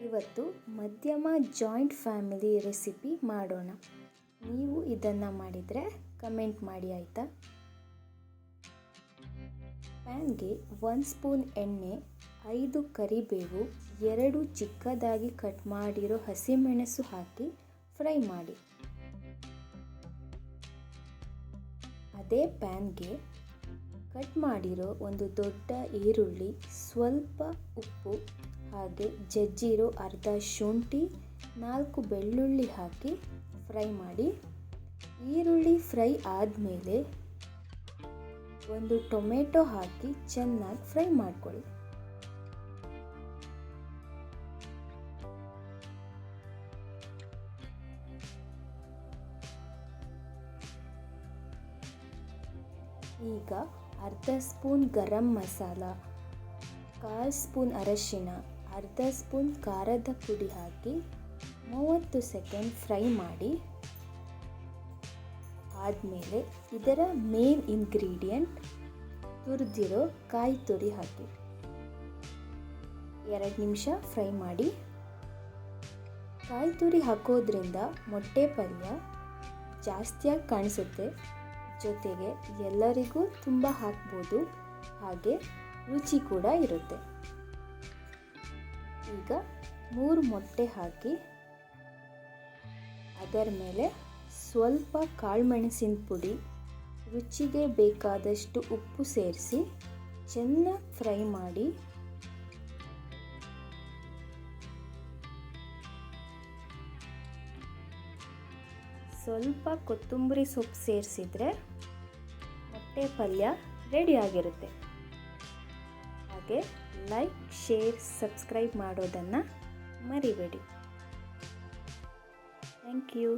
ಇವತ್ತು ಮಧ್ಯಮ joint family recipe ಮಾಡೋಣ. ನೀವು ಇದನ್ನು ಮಾಡಿದರೆ ಕಮೆಂಟ್ ಮಾಡಿ ಆಯಿತಾ. ಪ್ಯಾನ್ಗೆ 1 ಸ್ಪೂನ್ ಎಣ್ಣೆ, 5 ಕರಿಬೇವು, 2 ಚಿಕ್ಕದಾಗಿ ಕಟ್ ಮಾಡಿರೋ ಹಸಿಮೆಣಸು ಹಾಕಿ ಫ್ರೈ ಮಾಡಿ. ಅದೇ ಪ್ಯಾನ್ಗೆ ಕಟ್ ಮಾಡಿರೋ ಒಂದು ದೊಡ್ಡ ಈರುಳ್ಳಿ, ಸ್ವಲ್ಪ ಉಪ್ಪು ಹಾಗೆ ಜಜ್ಜಿರೋ ಅರ್ಧ ಶುಂಠಿ, 4 ಬೆಳ್ಳುಳ್ಳಿ ಹಾಕಿ ಫ್ರೈ ಮಾಡಿ. ಈರುಳ್ಳಿ ಫ್ರೈ ಆದಮೇಲೆ ಒಂದು ಟೊಮೆಟೊ ಹಾಕಿ ಚೆನ್ನಾಗಿ ಫ್ರೈ ಮಾಡ್ಕೊಳ್ಳಿ. ಈಗ ಅರ್ಧ ಸ್ಪೂನ್ ಗರಂ ಮಸಾಲ, 1/4 ಸ್ಪೂನ್ ಅರಶಿನ, ಅರ್ಧ ಸ್ಪೂನ್ ಖಾರದ ಪುಡಿ ಹಾಕಿ 30 ಸೆಕೆಂಡ್ ಫ್ರೈ ಮಾಡಿ. ಆದಮೇಲೆ ಇದರ ಮೇನ್ ಇಂಗ್ರೀಡಿಯೆಂಟ್ ತುರಿದಿರೋ ಕಾಯಿ ತುರಿ ಹಾಕಿ 2 ನಿಮಿಷ ಫ್ರೈ ಮಾಡಿ. ಕಾಯಿ ತುರಿ ಹಾಕೋದ್ರಿಂದ ಮೊಟ್ಟೆ ಪಲ್ಯ ಜಾಸ್ತಿಯಾಗಿ ಕಾಣಿಸುತ್ತೆ, ಜೊತೆಗೆ ಎಲ್ಲರಿಗೂ ತುಂಬ ಹಾಕ್ಬೋದು, ಹಾಗೆ ರುಚಿ ಕೂಡ ಇರುತ್ತೆ. ಈಗ 3 ಮೊಟ್ಟೆ ಹಾಕಿ ಅದರ ಮೇಲೆ ಸ್ವಲ್ಪ ಕಾಳುಮೆಣಸಿನ ಪುಡಿ, ರುಚಿಗೆ ಬೇಕಾದಷ್ಟು ಉಪ್ಪು ಸೇರಿಸಿ ಚೆನ್ನಾಗಿ ಫ್ರೈ ಮಾಡಿ. ಸ್ವಲ್ಪ ಕೊತ್ತಂಬರಿ ಸೊಪ್ಪು ಸೇರಿಸಿದರೆ ಮೊಟ್ಟೆ ಪಲ್ಯ ರೆಡಿಯಾಗಿರುತ್ತೆ. ಹಾಗೆ ಲೈಕ್, ಶೇರ್, ಸಬ್ಸ್ಕ್ರೈಬ್ ಮಾಡೋದನ್ನು ಮರಿಬೇಡಿ. Thank you.